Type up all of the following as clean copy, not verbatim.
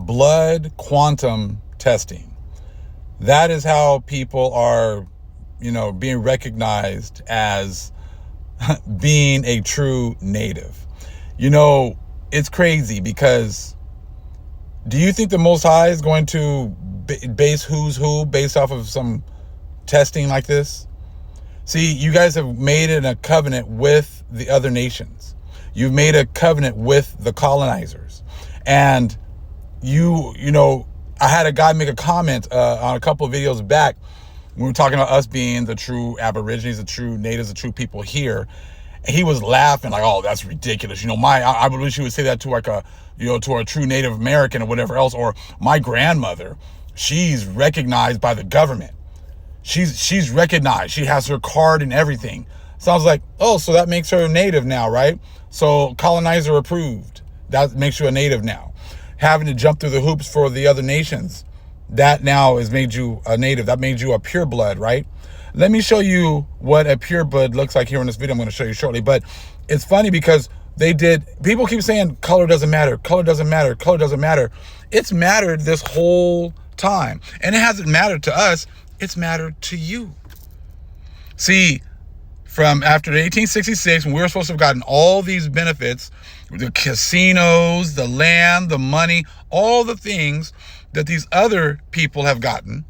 blood quantum testing. That is how people are, being recognized as being a true native. It's crazy because do you think the Most High is going to base who's who based off of some testing like this? See, you guys have made it a covenant with the other nations. You've made a covenant with the colonizers. And I had a guy make a comment on a couple of videos back when we were talking about us being the true Aborigines, the true natives, the true people here. And he was laughing like, "Oh, that's ridiculous." I wish you would say that to to a true Native American or whatever else. Or my grandmother, she's recognized by the government. She's recognized. She has her card and everything. So I was like, oh, so that makes her a native now, right? So colonizer approved. That makes you a native now. Having to jump through the hoops for the other nations, that now has made you a native. That made you a pureblood, right? Let me show you what a pureblood looks like here in this video. I'm going to show you shortly. But it's funny because people keep saying color doesn't matter, color doesn't matter, color doesn't matter. It's mattered this whole time. And it hasn't mattered to us. It's mattered to you. See, from after 1866, when we were supposed to have gotten all these benefits, the casinos, the land, the money, all the things that these other people have gotten,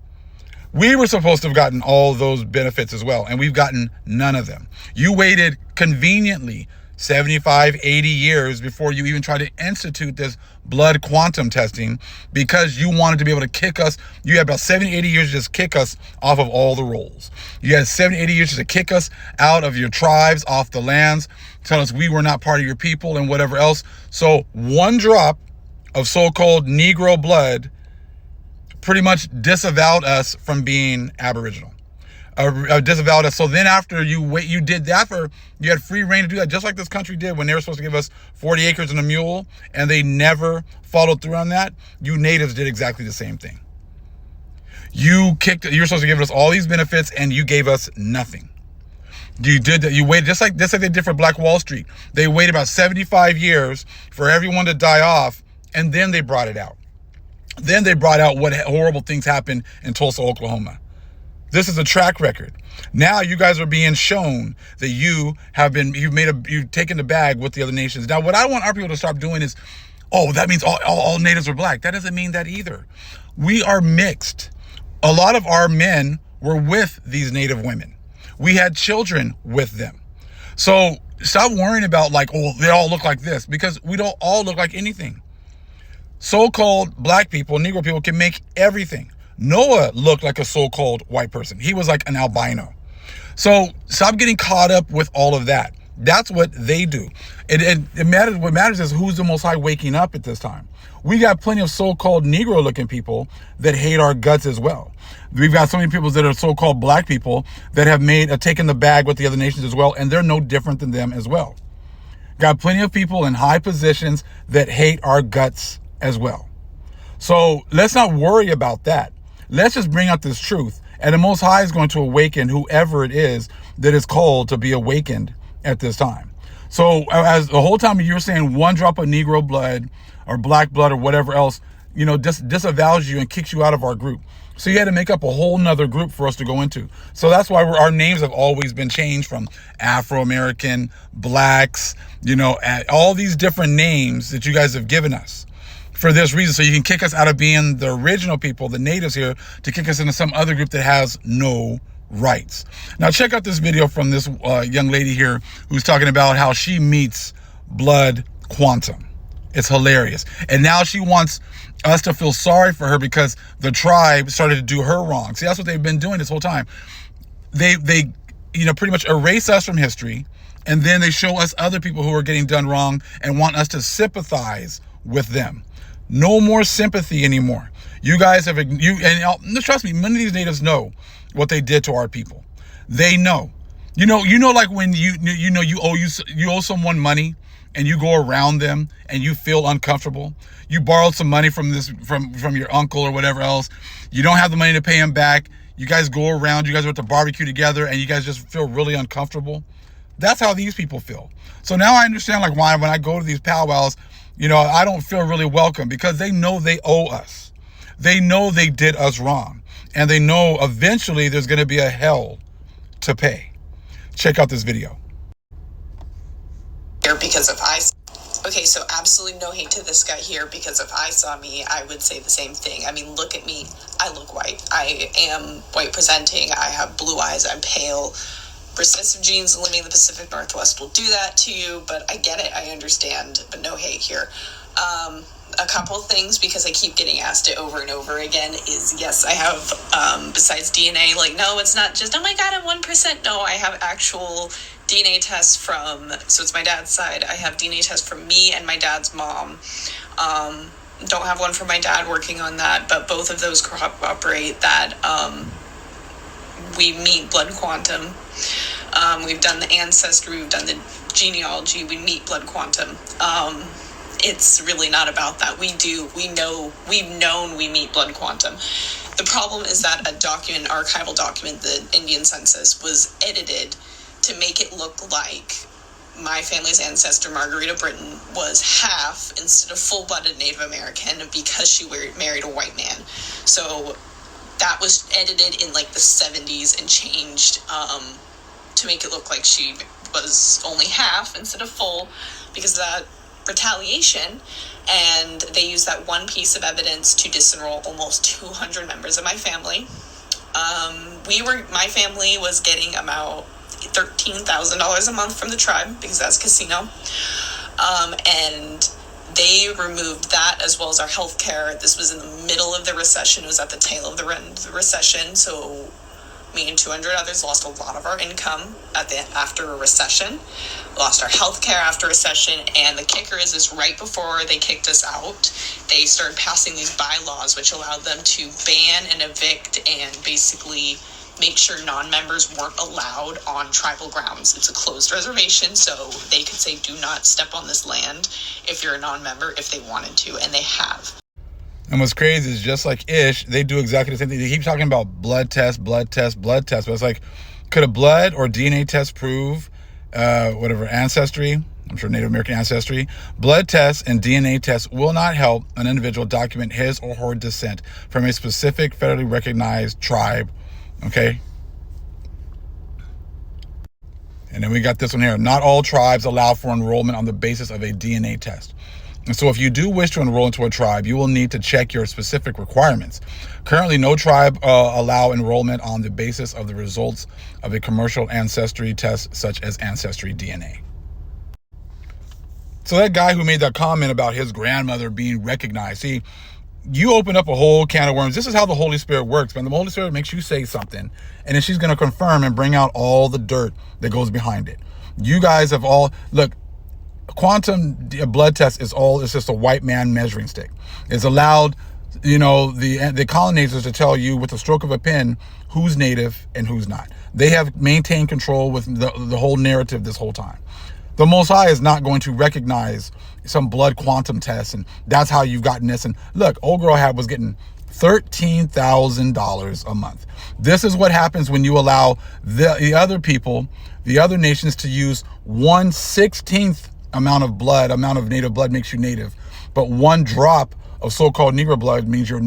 we were supposed to have gotten all those benefits as well, and we've gotten none of them. You waited conveniently 75, 80 years before you even tried to institute this blood quantum testing because you wanted to be able to kick us. You had about 70, 80 years to just kick us off of all the rolls. You had 70, 80 years to kick us out of your tribes, off the lands, tell us we were not part of your people and whatever else. So one drop of so-called Negro blood pretty much disavowed us from being Aboriginal. Disavowed us. So then after you did that you had free reign to do that, just like this country did when they were supposed to give us 40 acres and a mule, and they never followed through on that. You natives did exactly the same thing. You're supposed to give us all these benefits, and you gave us nothing. You did that. You waited just like they did for Black Wall Street. They waited about 75 years for everyone to die off, and then they brought it out. Then they brought out what horrible things happened in Tulsa, Oklahoma. This is a track record. Now you guys are being shown that you've taken the bag with the other nations. Now, what I want our people to stop doing is, oh, that means all natives are black. That doesn't mean that either. We are mixed. A lot of our men were with these native women. We had children with them. So stop worrying about they all look like this, because we don't all look like anything. So-called black people, Negro people can make everything. Noah looked like a so-called white person. He was like an albino. So stop getting caught up with all of that. That's what they do. It matters. What matters is who's the Most High waking up at this time. We got plenty of so-called Negro-looking people that hate our guts as well. We've got so many people that are so-called black people that have taken the bag with the other nations as well, and they're no different than them as well. Got plenty of people in high positions that hate our guts as well. So let's not worry about that. Let's just bring out this truth, and the Most High is going to awaken whoever it is that is called to be awakened at this time. So as the whole time you're saying one drop of Negro blood or black blood or whatever else, disavows you and kicks you out of our group. So you had to make up a whole nother group for us to go into. So that's why our names have always been changed from Afro-American, blacks, all these different names that you guys have given us. For this reason, so you can kick us out of being the original people, the natives here, to kick us into some other group that has no rights. Now check out this video from this young lady here who's talking about how she meets blood quantum. It's hilarious. And now she wants us to feel sorry for her because the tribe started to do her wrong. See, that's what they've been doing this whole time. They pretty much erase us from history, and then they show us other people who are getting done wrong and want us to sympathize with them. No more sympathy anymore. You guys have, and trust me, many of these natives know what they did to our people. They know. Like when you owe someone money and you go around them and you feel uncomfortable. You borrowed some money from your uncle or whatever else. You don't have the money to pay him back. You guys go around, you guys are at the barbecue together and you guys just feel really uncomfortable. That's how these people feel. So now I understand why when I go to these powwows, I don't feel really welcome because they know they owe us. They know they did us wrong. And they know eventually there's going to be a hell to pay. Check out this video. Because if I... Okay, so absolutely no hate to this guy here, because if I saw me, I would say the same thing. I mean, look at me. I look white. I am white presenting. I have blue eyes. I'm pale. Recessive genes and living in the Pacific Northwest will do that to you, but I get it. I understand, but no hate here. A couple things, because I keep getting asked it over and over again, is yes, I have, besides DNA, like, no, it's not just, oh my God, I'm 1%. No, I have actual DNA tests from, so it's my dad's side. I have DNA tests from me and my dad's mom. Don't have one from my dad, working on that, but both of those corroborate that, we meet blood quantum. We've done the ancestry, we've done the genealogy, we meet blood quantum. It's really not about that. We've known we meet blood quantum. The problem is that an archival document, the Indian census, was edited to make it look like my family's ancestor, Margarita Britton, was half instead of full-blooded Native American because she married a white man. So that was edited in like the 70s and changed to make it look like she was only half instead of full because of that retaliation. And they used that one piece of evidence to disenroll almost 200 members of my family. My family was getting about $13,000 a month from the tribe because that's casino. And they removed that as well as our health care. This was in the middle of the recession. It was at the tail of the recession. So me and 200 others lost a lot of our income after a recession. Lost our health care after a recession. And the kicker is right before they kicked us out, they started passing these bylaws which allowed them to ban and evict and basically make sure non-members weren't allowed on tribal grounds. It's a closed reservation, so they could say, do not step on this land if you're a non-member, if they wanted to, and they have. And what's crazy is just like Ish, they do exactly the same thing. They keep talking about blood test, but it's like, could a blood or DNA test prove ancestry? I'm sure Native American ancestry. Blood tests and DNA tests will not help an individual document his or her descent from a specific federally recognized tribe. Okay. And then we got this one here. Not all tribes allow for enrollment on the basis of a DNA test. And so if you do wish to enroll into a tribe, you will need to check your specific requirements. Currently, no tribe allow enrollment on the basis of the results of a commercial ancestry test, such as Ancestry DNA. So that guy who made that comment about his grandmother being recognized, see, you open up a whole can of worms. This is how the Holy Spirit works, man. The Holy Spirit makes you say something, and then she's going to confirm and bring out all the dirt that goes behind it. You guys have all, look, quantum blood test it's just a white man measuring stick. It's allowed, the colonizers to tell you with the stroke of a pen who's native and who's not. They have maintained control with the whole narrative this whole time. The Most High is not going to recognize some blood quantum test, and that's how you've gotten this. And look, old girl was getting $13,000 a month. This is what happens when you allow the other people, the other nations, to use 1/16 amount of native blood makes you native, but 1 drop of so-called Negro blood means you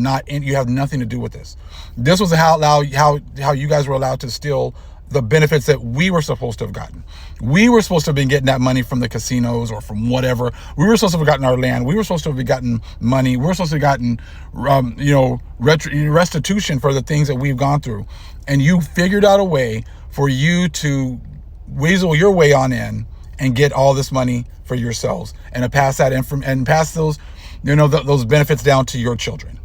have nothing to do with this. This was how you guys were allowed to steal the benefits that we were supposed to have gotten. We were supposed to have been getting that money from the casinos or from whatever. We were supposed to have gotten our land. We were supposed to have gotten money. We were supposed to have gotten, restitution for the things that we've gone through. And you figured out a way for you to weasel your way on in and get all this money for yourselves and to pass that and pass those, those benefits down to your children.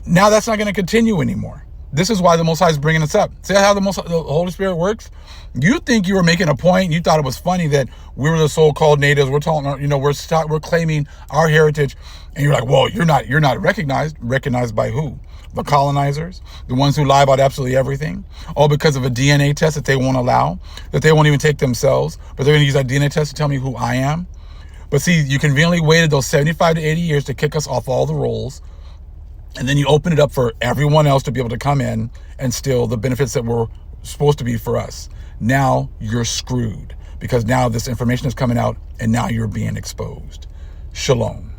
Now that's not going to continue anymore. This is why the Most High is bringing us up. See how the Holy Spirit works? You think you were making a point. You thought it was funny that we were the so-called natives. We're talking, we're claiming our heritage, and you're like, well, you're not recognized. Recognized by who? The colonizers, the ones who lie about absolutely everything, all because of a DNA test that they won't allow, that they won't even take themselves, but they're going to use that DNA test to tell me who I am. But see, you conveniently waited those 75 to 80 years to kick us off all the rolls. And then you open it up for everyone else to be able to come in and steal the benefits that were supposed to be for us. Now you're screwed because now this information is coming out and now you're being exposed. Shalom.